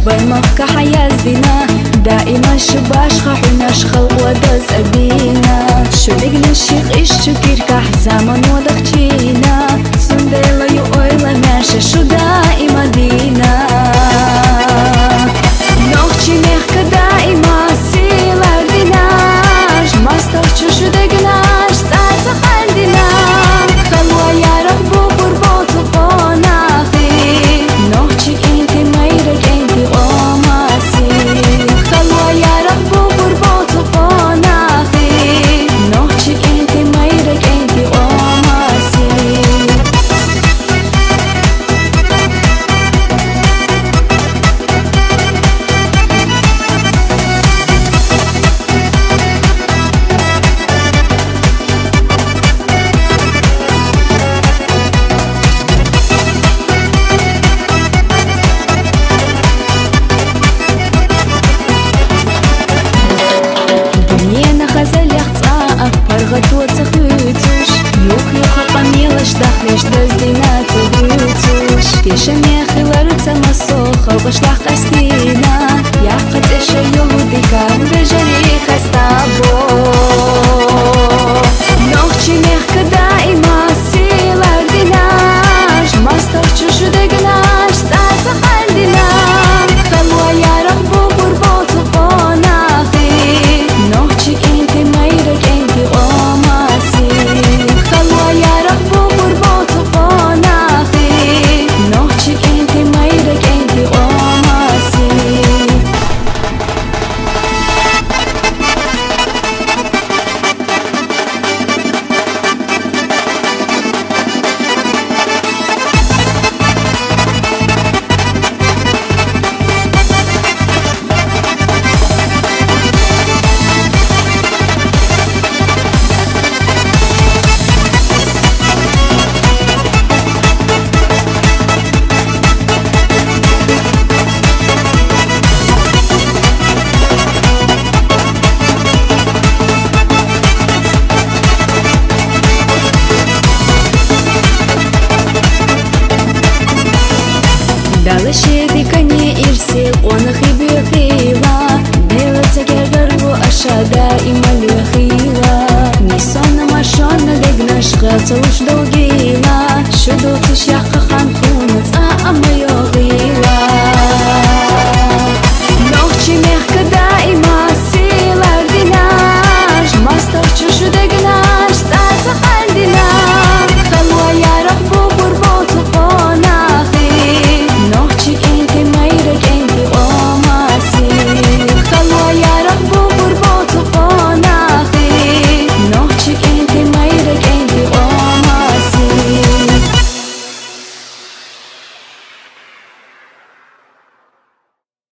بالمكة حيزدنا دائما شباش خحناش خلق ودز أبينا شو لقنا الشيخ إشتكير كح زمن ودخشينا سنديلا يؤيلا ماشا شو دائما دينا نوخشي نخك دائما سيلا ديناش مستوخشو شو دقناش تاتا خلدنا خلوا يا رغبو قربوت وقوناخي نوخشي انتي ميرك انتي وماسي خلوا يا رغبو قربوت وقوناخي نوخشي انتي ميرك انتي وماسي Паргатуот захвитуш Юх юха памилаш дахлиш даздина цугутуш Пеша мехилар цамасо Халбашлах кастина Яхат эша юлу дикам